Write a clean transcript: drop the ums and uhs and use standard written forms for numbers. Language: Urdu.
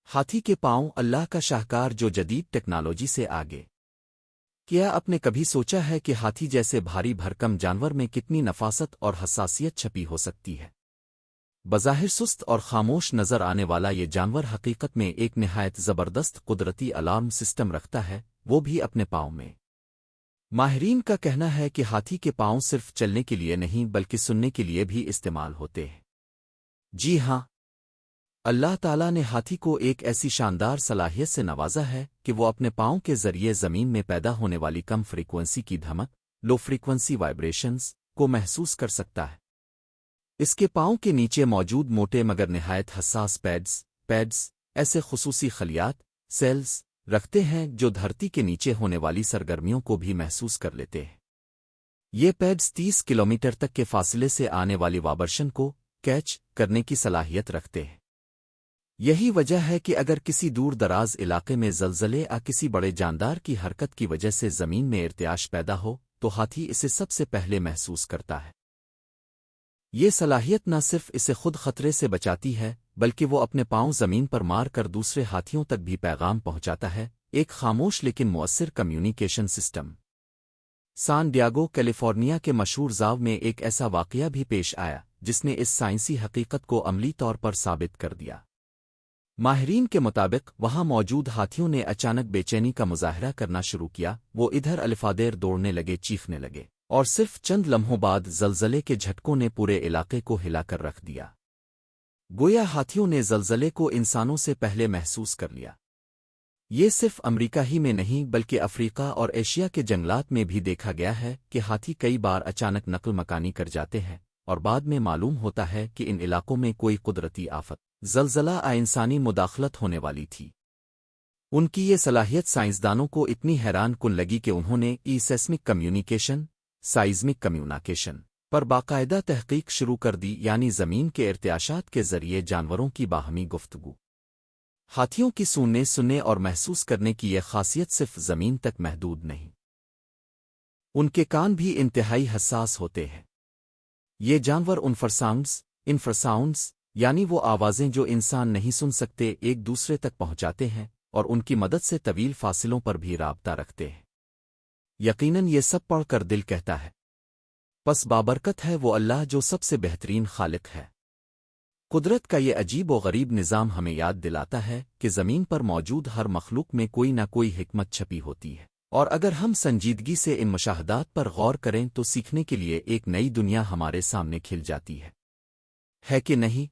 ہاتھی کے پاؤں اللہ کا شاہکار جو جدید ٹیکنالوجی سے آگے۔ کیا آپ نے کبھی سوچا ہے کہ ہاتھی جیسے بھاری بھرکم جانور میں کتنی نفاست اور حساسیت چھپی ہو سکتی ہے؟ بظاہر سست اور خاموش نظر آنے والا یہ جانور حقیقت میں ایک نہایت زبردست قدرتی الارم سسٹم رکھتا ہے، وہ بھی اپنے پاؤں میں۔ ماہرین کا کہنا ہے کہ ہاتھی کے پاؤں صرف چلنے کے لیے نہیں بلکہ سننے کے لیے بھی استعمال ہوتے ہیں۔ جی ہاں، اللہ تعالیٰ نے ہاتھی کو ایک ایسی شاندار صلاحیت سے نوازا ہے کہ وہ اپنے پاؤں کے ذریعے زمین میں پیدا ہونے والی کم فریکوینسی کی دھمک، لو فریکوینسی وائبریشنز، کو محسوس کر سکتا ہے۔ اس کے پاؤں کے نیچے موجود موٹے مگر نہایت حساس پیڈز ایسے خصوصی خلیات، سیلز رکھتے ہیں جو دھرتی کے نیچے ہونے والی سرگرمیوں کو بھی محسوس کر لیتے ہیں۔ یہ پیڈز 30 کلومیٹر تک کے فاصلے سے آنے والی وابرشن کو کیچ کرنے کی صلاحیت رکھتے ہیں۔ یہی وجہ ہے کہ اگر کسی دور دراز علاقے میں زلزلے یا کسی بڑے جاندار کی حرکت کی وجہ سے زمین میں ارتعاش پیدا ہو تو ہاتھی اسے سب سے پہلے محسوس کرتا ہے۔ یہ صلاحیت نہ صرف اسے خود خطرے سے بچاتی ہے بلکہ وہ اپنے پاؤں زمین پر مار کر دوسرے ہاتھیوں تک بھی پیغام پہنچاتا ہے، ایک خاموش لیکن مؤثر communication system. San Diego, California کے مشہور زاو میں ایک ایسا واقعہ بھی پیش آیا جس نے اس سائنسی حقیقت کو عملی طور پر ثابت کر دیا۔ ماہرین کے مطابق وہاں موجود ہاتھیوں نے اچانک بے چینی کا مظاہرہ کرنا شروع کیا، وہ ادھر الفادیر دوڑنے لگے، چیخنے لگے، اور صرف چند لمحوں بعد زلزلے کے جھٹکوں نے پورے علاقے کو ہلا کر رکھ دیا۔ گویا ہاتھیوں نے زلزلے کو انسانوں سے پہلے محسوس کر لیا۔ یہ صرف امریکہ ہی میں نہیں بلکہ افریقہ اور ایشیا کے جنگلات میں بھی دیکھا گیا ہے کہ ہاتھی کئی بار اچانک نقل مکانی کر جاتے ہیں اور بعد میں معلوم ہوتا ہے کہ ان علاقوں میں کوئی قدرتی آفت، زلزلہ یا انسانی مداخلت ہونے والی تھی۔ ان کی یہ صلاحیت سائنسدانوں کو اتنی حیران کن لگی کہ انہوں نے سیسمک کمیونیکیشن پر باقاعدہ تحقیق شروع کر دی، یعنی زمین کے ارتعاشات کے ذریعے جانوروں کی باہمی گفتگو۔ ہاتھیوں کی سننے اور محسوس کرنے کی یہ خاصیت صرف زمین تک محدود نہیں، ان کے کان بھی انتہائی حساس ہوتے ہیں۔ یہ جانور انفراساؤنڈز یعنی وہ آوازیں جو انسان نہیں سن سکتے ایک دوسرے تک پہنچاتے ہیں اور ان کی مدد سے طویل فاصلوں پر بھی رابطہ رکھتے ہیں۔ یقیناً یہ سب پڑھ کر دل کہتا ہے، پس بابرکت ہے وہ اللہ جو سب سے بہترین خالق ہے۔ قدرت کا یہ عجیب و غریب نظام ہمیں یاد دلاتا ہے کہ زمین پر موجود ہر مخلوق میں کوئی نہ کوئی حکمت چھپی ہوتی ہے، اور اگر ہم سنجیدگی سے ان مشاہدات پر غور کریں تو سیکھنے کے لیے ایک نئی دنیا ہمارے سامنے کھل جاتی ہے کہ نہیں؟